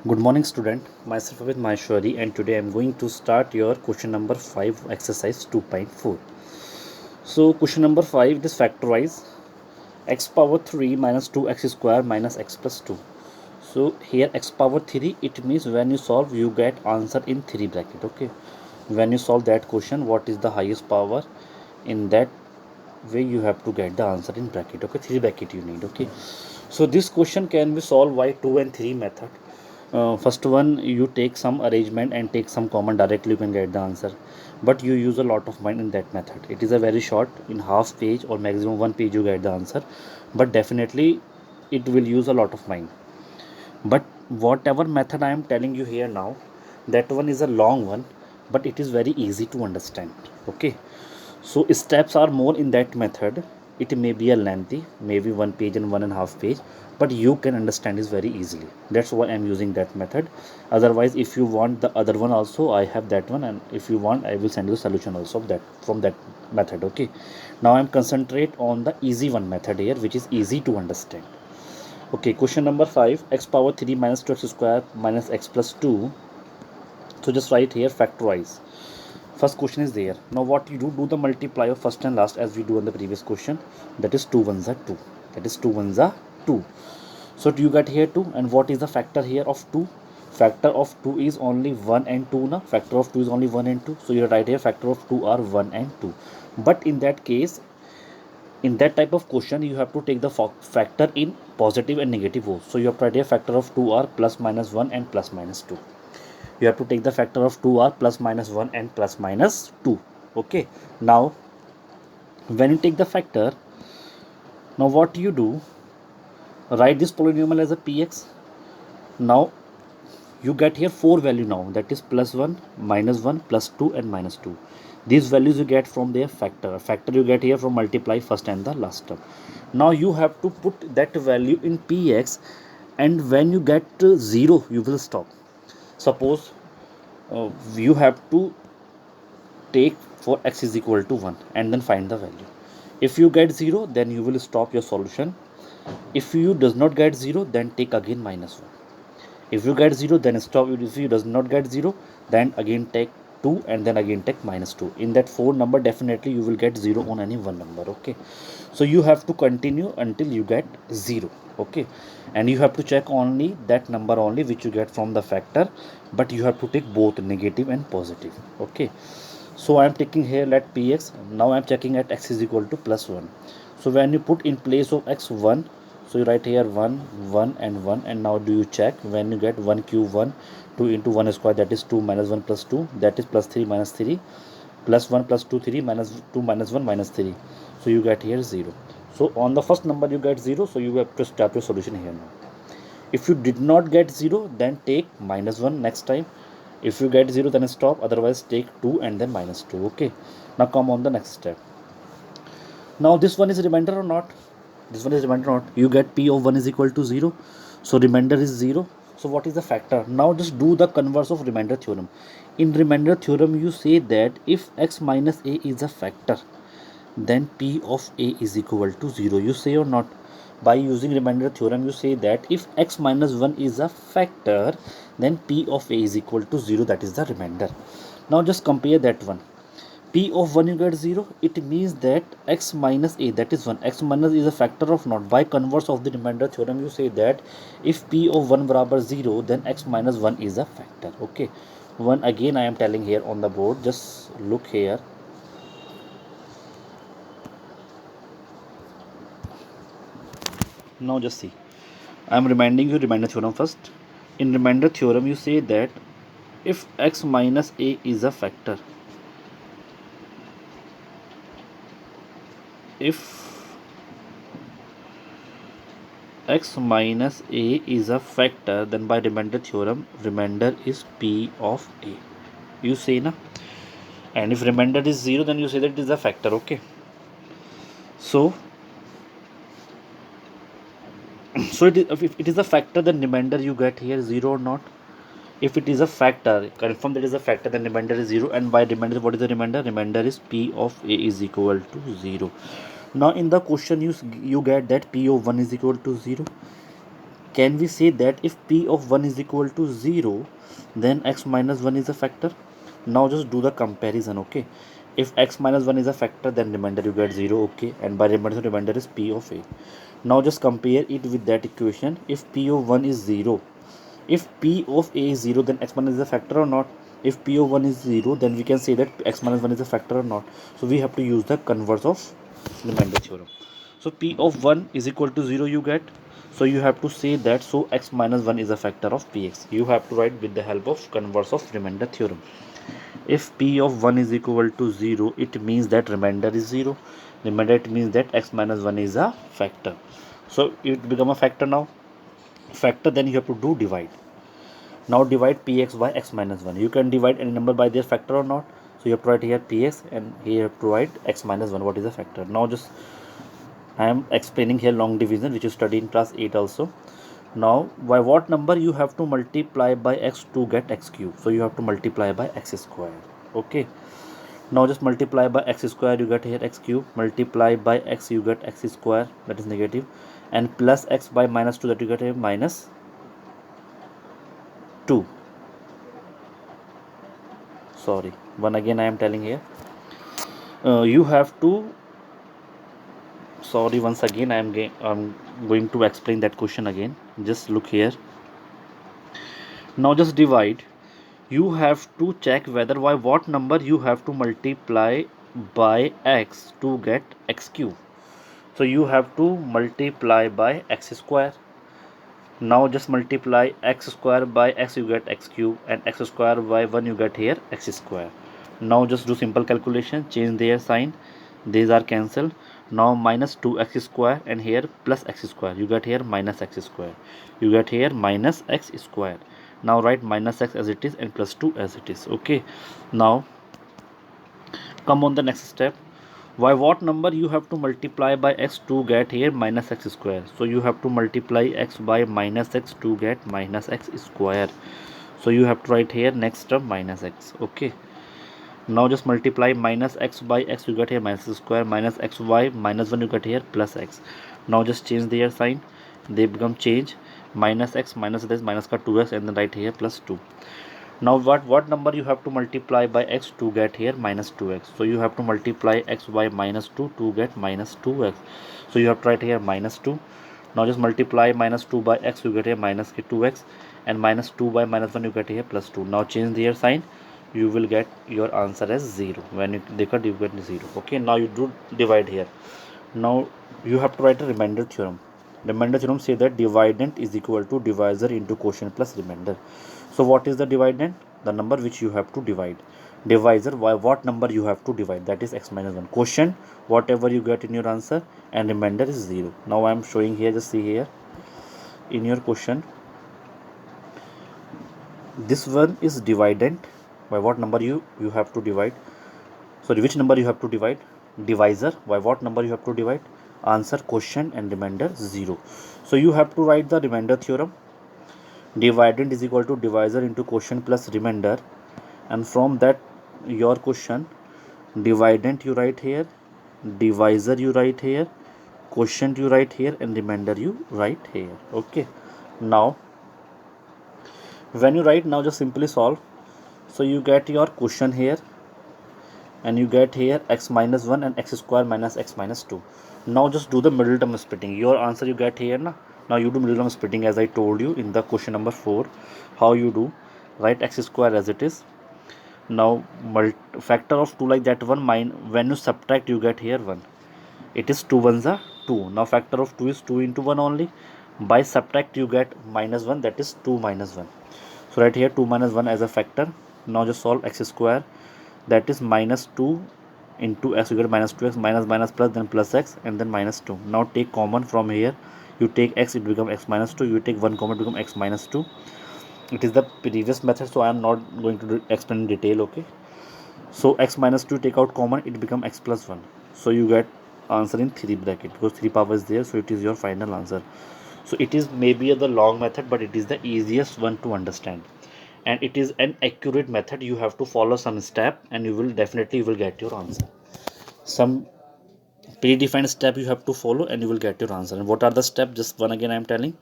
Good morning, student. Myself with Maheshwari, and today I'm going to start your question number 5, exercise 2.4. So, question number 5 it is factorize x power 3 minus 2x square minus x plus 2. So, here x power 3 it means when you solve, you get answer in 3 bracket. Okay, when you solve that question, what is the highest power? In that way, you have to get the answer in bracket. Okay, 3 bracket you need. Okay, so this question can be solved by 2 and 3 method. First one, you take some arrangement and take some common, directly you can get the answer, but you use a lot of mind in that method. It is a very short, in half page or maximum 1 page you get the answer, but definitely it will use a lot of mind. But whatever method I am telling you here now, that one is a long one, but it is very easy to understand. Okay, so steps are more in that method. It may be a lengthy, maybe 1 page and 1.5 page, but you can understand this very easily. That's why I'm using that method. Otherwise, if you want the other one also, I have that one, and if you want, I will send you the solution also of that from that method. Okay. Now I'm concentrate on the easy one method here, which is easy to understand. Okay, question number 5, x power 3 minus 2x square minus x plus 2. So just write here factorize. First question is there. Now what you do the multiply of first and last as we do in the previous question. That is 2 ones are 2. That is 2 ones are 2. So you get here 2, and what is the factor here of 2? Factor of 2 is only 1 and 2 now. Factor of 2 is only 1 and 2. So you write here factor of 2 are 1 and 2. But in that case, in that type of question, you have to take the factor in positive and negative both. So you have to write here factor of 2 are plus minus 1 and plus minus 2. You have to take the factor of 2 are plus minus 1 and plus minus 2. Okay, now when you take the factor, now what you do, write this polynomial as a px. Now you get here 4 value now, that is plus 1, minus 1, plus 2 and minus 2. These values you get from their factor you get here from multiply first and the last term. Now you have to put that value in px, and when you get 0 you will stop. Suppose you have to take for x is equal to 1 and then find the value. If you get 0, then you will stop your solution. If you does not get 0, then take again minus 1. If you get 0, then stop. If you does not get 0, then again take 2 and then again take minus 2. In that 4 number, definitely you will get 0 on any one number. Okay, so you have to continue until you get 0. Okay, and you have to check only that number only which you get from the factor, but you have to take both negative and positive. Okay, so I am taking here let px. Now I am checking at x is equal to plus 1. So when you put in place of x 1, so you write here 1 1 and 1, and now do you check when you get 1 cube 1, 2 into 1 square, that is 2 minus 1 plus 2, that is plus 3 minus 3, plus 1 plus 2 3 minus 2 minus 1 minus 3. So you get here 0. So on the first number you get 0, so you have to start your solution here now. If you did not get 0, then take minus 1 next time. If you get 0, then stop, otherwise take 2 and then minus 2. Okay, now come on the next step. Now this one is remainder or not? This one is remainder or not? You get p of 1 is equal to 0, so remainder is 0. So what is the factor? Now just do the converse of remainder theorem. In remainder theorem, you say that if x minus a is a factor, then p of a is equal to 0. You say or not? By using remainder theorem, you say that if x minus 1 is a factor, then p of a is equal to 0, that is the remainder. Now just compare that one. P of 1 you get 0, it means that x minus a, that is 1, x minus is a factor of not. By converse of the remainder theorem, you say that if p of 1 barabar 0, then x minus 1 is a factor. Okay, one again I am telling here on the board, just look here. Now just see, I am reminding you remainder theorem first. In remainder theorem, you say that if x minus a is a factor, if x minus a is a factor, then by remainder theorem, remainder is p of a. You say na, and if remainder is 0, then you say that it is a factor. Okay, so so if it is a factor, then remainder you get here 0 or not. If it is a factor, confirm that is a factor, then remainder is 0, and by remainder, what is the remainder? Remainder is p of a is equal to 0. Now in the question, you get that p of 1 is equal to 0. can we say that if p of 1 is equal to 0, then x minus 1 is a factor? Now just do the comparison. Okay, if x minus 1 is a factor, then remainder you get 0. Okay, and by remainder is p of a. Now just compare it with that equation. If p of 1 is 0, if p of a is 0, then x minus is a factor or not? If p of 1 is 0, then we can say that x minus 1 is a factor or not. So we have to use the converse of remainder theorem. So p of 1 is equal to 0 you get. So you have to say that so x minus 1 is a factor of px. You have to write with the help of converse of remainder theorem. If p of 1 is equal to 0, it means that remainder is 0. Remainder, it means that x minus 1 is a factor. So it become a factor now. Factor, then you have to do divide. Now divide px by x minus 1. You can divide any number by their factor or not. So you have to write here px, and here you have to write x minus 1. What is the factor? Now just I am explaining here long division, which you study in class 8 also. Now by what number you have to multiply by x to get x cube? So you have to multiply by x square. Okay, now just multiply by x square, you get here x cube. Multiply by x, you get x square, that is negative, and plus x by minus 2, that you get here minus 2. Sorry, one again I am telling here, you have to, sorry, once again I'm going to explain that question again. Just look here. Now just divide. You have to check whether by what number you have to multiply by x to get x cube. So you have to multiply by x square. Now just multiply x square by x, you get x cube, and x square by 1, you get here x square. Now just do simple calculation, change their sign, these are cancelled. Now minus 2x square, and here plus x square, you get here minus x square, you get here minus x square. Now write minus x as it is and plus 2 as it is. Okay, now come on the next step. By what number you have to multiply by x to get here minus x square? So you have to multiply x by minus x to get minus x square. So you have to write here next term minus x. Okay, now just multiply minus x by x, you get here minus square, minus x by minus 1, you get here plus x. Now just change their sign, they become change, minus x minus this minus ka 2x, and then write here plus 2. Now what number you have to multiply by x to get here minus 2x? So you have to multiply x by minus 2 to get minus 2x. So you have to write here minus 2. Now just multiply minus 2 by x, you get here minus 2x, and minus 2 by minus 1, you get here plus 2. Now change their sign, you will get your answer as 0. When you divide, you get 0. Okay, now you do divide here. Now you have to write a remainder theorem. Remainder theorem say that dividend is equal to divisor into quotient plus remainder. So what is the dividend? The number which you have to divide. Divisor, by what number you have to divide, that is x minus 1. Quotient, whatever you get in your answer, and remainder is 0. Now I am showing here, just see here in your question, this one is dividend. By what number you have to divide, sorry, which number you have to divide? Divisor, by what number you have to divide? Answer, quotient, and remainder 0. So you have to write the remainder theorem. Dividend is equal to divisor into quotient plus remainder, and from that your question, dividend you write here, divisor you write here, quotient you write here, and remainder you write here. Okay, now when you write, now just simply solve. So you get your quotient here, and you get here x minus 1 and x square minus x minus 2. Now just do the middle term splitting. Your answer you get here na. Now you do middle term splitting as I told you in the question number 4. How you do? Write x square as it is. Now factor of 2 like that one, when you subtract you get here 1. It is 2 ones are 2. Now factor of 2 is 2 into 1 only. By subtract you get minus 1, that is 2 minus 1. So right here 2 minus 1 as a factor. Now just solve x square, that is minus 2 into x, you get minus 2x, minus minus plus, then plus x, and then minus 2. Now take common from here, you take x, it becomes x minus 2, you take 1 common, it becomes x minus 2. It is the previous method, so I am not going to explain in detail. Okay, so x minus 2 take out common, it becomes x plus 1. So you get answer in 3 bracket, because 3 power is there, so it is your final answer. So it is maybe the long method, but it is the easiest one to understand, and it is an accurate method. You have to follow some step, and you will definitely get your answer. Some predefined step you have to follow, and you will get your answer. And what are the steps? Just one again I am telling.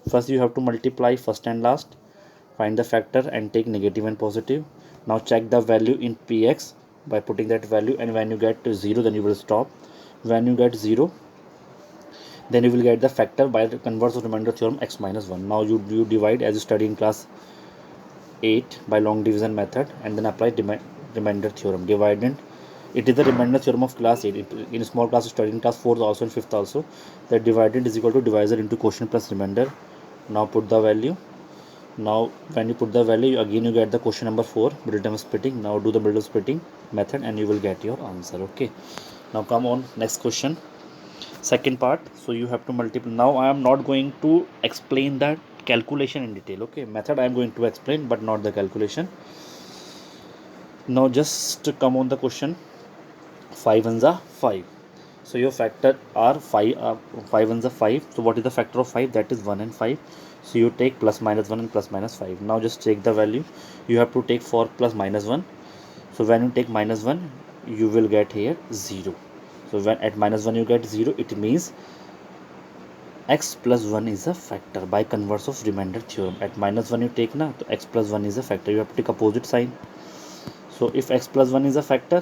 First you have to multiply first and last, find the factor and take negative and positive. Now check the value in px by putting that value, and when you get to 0 then you will stop. When you get 0 then you will get the factor by the converse of remainder theorem x minus 1. Now you divide as you study in class 8 by long division method, and then apply remainder theorem. Dividend, it is the remainder theorem of class 8. In small class study in class 4 also and 5th also, that dividend is equal to divisor into quotient plus remainder. Now put the value. Now when you put the value, again you get the question number 4, middle term splitting. Now do the middle splitting method and you will get your answer. Okay, now come on next question, second part. So you have to multiply. Now I am not going to explain that calculation in detail. Okay, method I am going to explain but not the calculation. Now just come on the question. 5 ones are 5. So your factor are 5. 5 ones are 5. So what is the factor of 5? That is 1 and 5. So you take plus minus 1 and plus minus 5. Now just take the value. You have to take for plus minus 1. So when you take minus 1, you will get here 0. So when at minus 1 you get 0, it means x plus 1 is a factor by converse of remainder theorem. At minus 1 you take na, so x plus 1 is a factor. You have to take opposite sign. So if x plus 1 is a factor,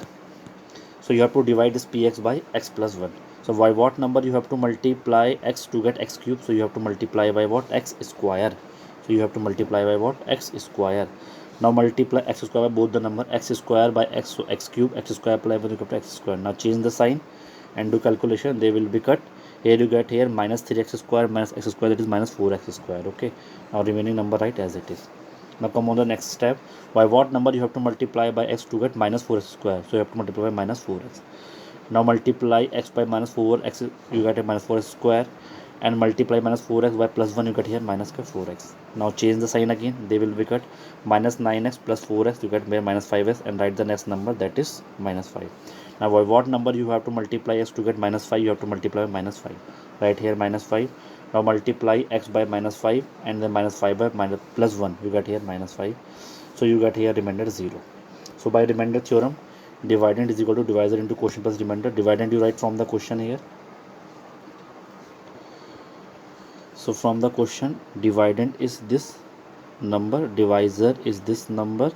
so you have to divide this px by x plus 1. So by what number you have to multiply x to get x cube? So you have to multiply by what? X square. So you have to multiply by what? X square. Now multiply x square by both the number, x square by x, so x cube, x square plus 1 equal to x square. Now change the sign and do calculation. They will be cut. Here you get here minus 3x square minus x square, that is minus 4x square. Okay, now remaining number write as it is. Now come on the next step. By what number you have to multiply by x to get minus 4x square? So you have to multiply by minus 4x. Now multiply x by minus 4x, you get a minus 4x square, and multiply minus 4x by plus 1, you get here minus 4x. Now change the sign again. They will be cut. Minus 9x plus 4x, you get minus 5x, and write the next number, that is minus 5. Now by what number you have to multiply x to get minus 5? You have to multiply by minus 5. Right here minus 5. Now multiply x by minus 5 and then minus 5 by minus plus 1, you get here minus 5. So you get here remainder 0. So by remainder theorem, dividend is equal to divisor into quotient plus remainder. Dividend you write from the question here. So from the question, dividend is this number, divisor is this number,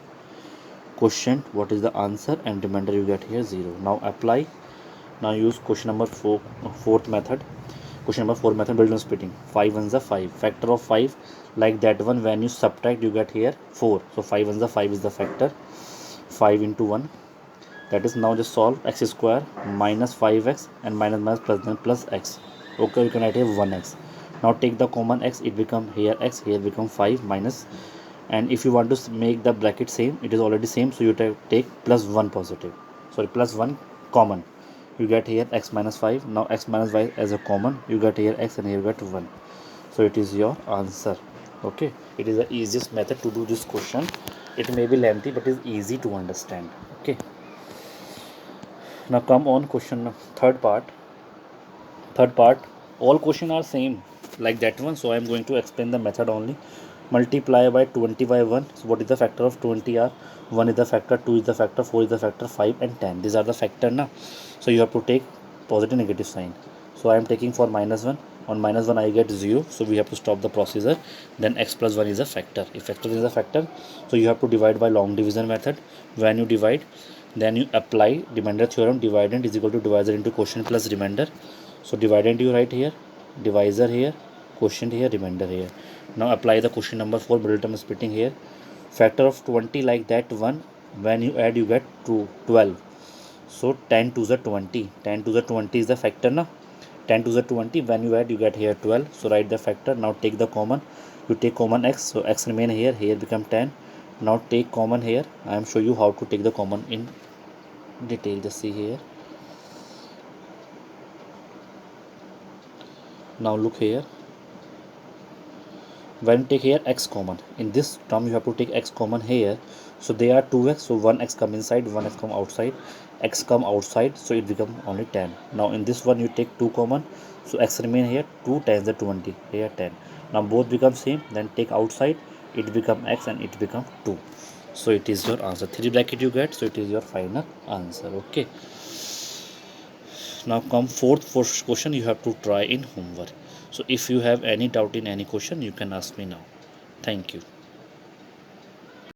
quotient what is the answer, and remainder you get here 0. Now apply. Now use question number 4, fourth method. Question number 4 method, build on splitting. 5 ones are 5. Factor of 5, like that one, when you subtract you get here 4. So 5 ones are 5 is the factor. 5 into 1. That is, now just solve x square minus 5x and minus minus plus then plus x. Okay, you can write here 1x. Now take the common x, it become here x, here become 5 minus, and if you want to make the bracket same, it is already same, so you take plus 1 positive, sorry plus 1 common, you get here x minus 5. Now x minus 5 as a common, you get here x and here you get 1. So it is your answer. Okay, it is the easiest method to do this question. It may be lengthy but is easy to understand. Okay, now come on question third part. All question are same like that one, so I am going to explain the method only. Multiply by 20 by 1. So what is the factor of 20 are? 1 is the factor, 2 is the factor, 4 is the factor, 5 and 10. These are the factor now. So you have to take positive negative sign. So I am taking for minus 1. On minus 1 I get 0. So we have to stop the procedure. Then x plus 1 is a factor. If factor is a factor, so you have to divide by long division method. When you divide, then you apply remainder theorem. Dividend is equal to divisor into quotient plus remainder. So dividend you write here, divisor here, quotient here, remainder here. Now apply the question number 4, middle term splitting here. Factor of 20 like that one, when you add you get 12. So 10 to the 20. 10 to the 20 is the factor now. 10 to the 20, when you add you get here 12. So write the factor. Now take the common. You take common x. So x remain here. Here become 10. Now take common here. I am show you how to take the common in detail. Just see here. Now look here. When you take here x common, in this term you have to take x common here. So they are 2x, so 1x come inside, 1x come outside, x come outside, so it become only 10. Now in this one you take 2 common, so x remain here, 2 times the 20, here 10. Now both become same, then take outside, it become x and it become 2. So it is your answer. 3 bracket you get, so it is your final answer. Okay, now come fourth question you have to try in homework. So if you have any doubt in any question, you can ask me now. Thank you.